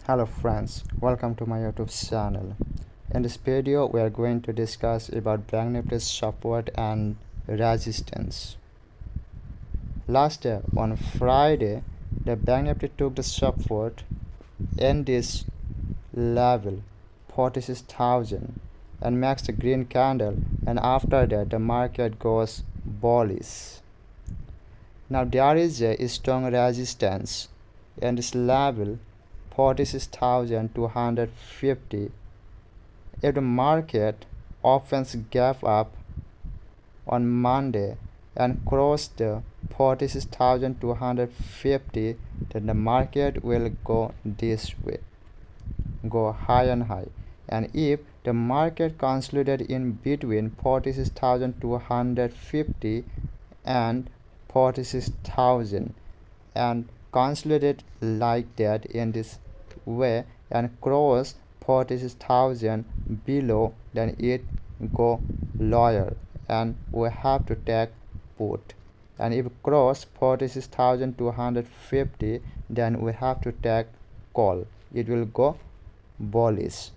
Hello friends, welcome to my YouTube channel. In this video we are going to discuss about Bank Nifty's support and resistance. Last day on Friday, the Bank Nifty took the support in this level 46,000 and makes the green candle, and after that the market goes bullish. Now there is a strong resistance in this level 46,250. If the market opens gap up on Monday and cross the 46,250, then the market will go this way, go high and high. And if the market consolidated in between 46,250 and 46,000 and consolidate like that in this way and cross 46,000 below, then it go lower and we have to take put. And if cross 46,250, then we have to take call. It will go bullish.